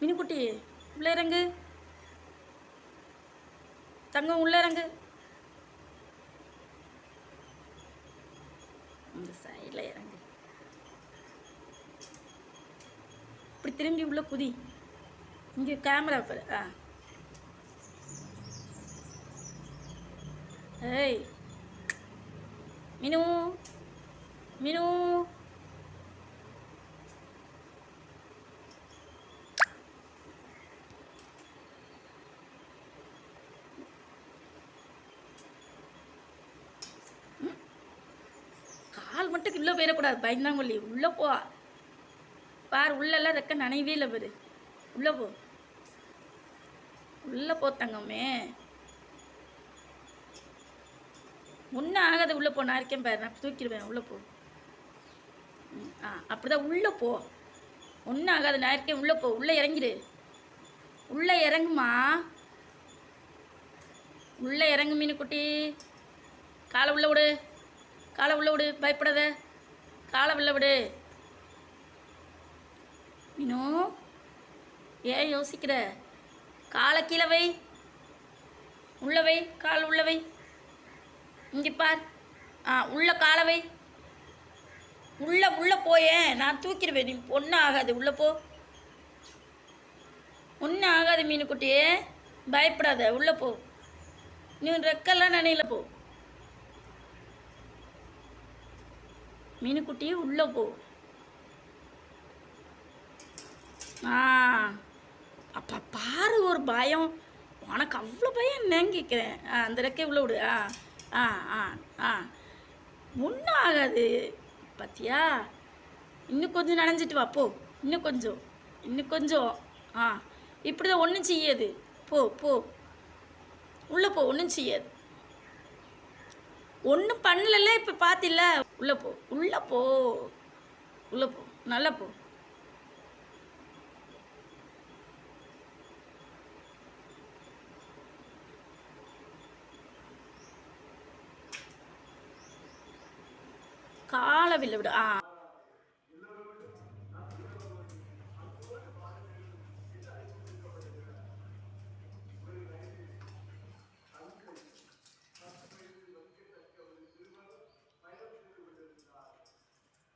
மினுக்குட்டி உள்ளே இறங்கு. தங்கம் உள்ளே இறங்கு. இந்த சைடில் இறங்கு. இப்படி திரும்பி உள்ள குதி. இங்கே கேமரா பாரு. ஏய் மினு மினு கால் மட்டும் உள்ளே போயிடக்கூடாது. பயந்தாங்கொல்லி உள்ளே போ. பார் உள்ளெல்லாம் ரெக்க நனைவே இல்லை பாரு. உள்ளே போ. உள்ளே போ தங்கமே. ஒன்றும் ஆகாது. உள்ளே போ. நான் இருக்கேன் பாரு. நான் தூக்கிடுவேன். உள்ளே போ. அப்படிதான் உள்ளே போ. ஒன்றும் ஆகாது. நான் இருக்கேன். உள்ளே போ. உள்ளே இறங்கிடு. உள்ளே இறங்குமா. உள்ளே இறங்கு மீனுக்குட்டி. காலை உள்ளே விடு. காலை உள்ளே விடு. பயப்படாத. காலை உள்ளே விடு. மீனு ஏன் யோசிக்கிற. காலை கீழே வை. உள்ள வை. கால் உள்ள வை. இங்கே பார். உள்ள காலை வை. உள்ளே போயேன். நான் தூக்கிடுவேன். நீ ஒன்றும் ஆகாது. உள்ளே போ. ஒன்றும் ஆகாது மீனுக்குட்டியே. பயப்படாத. உள்ளே போ. நீ ரெக்கெல்லாம் நினைல போ. மீனுக்குட்டி உள்ளே போ. அப்போ பாரு ஒரு பயம். உனக்கு அவ்வளோ பயம் என்னன்னு கேட்குறேன். அந்த ரெக்கை உள்ள விடு. ஒன்றும் ஆகாது. பார்த்தியா. இன்னும் கொஞ்சம் நனைஞ்சிட்டு வா. போ. இன்னும் கொஞ்சம். இன்னும் கொஞ்சம். இப்படி தான் ஒன்றும் செய்யாது. போ போ. உள்ளே போ. ஒன்றும் செய்யாது. ஒன்றும் பண்ணல. இப்போ பார்த்தில்ல. உள்ளே போ. உள்ளே போ. உள்ளே போ. நல்லா போ. காலை வில்ல விடு.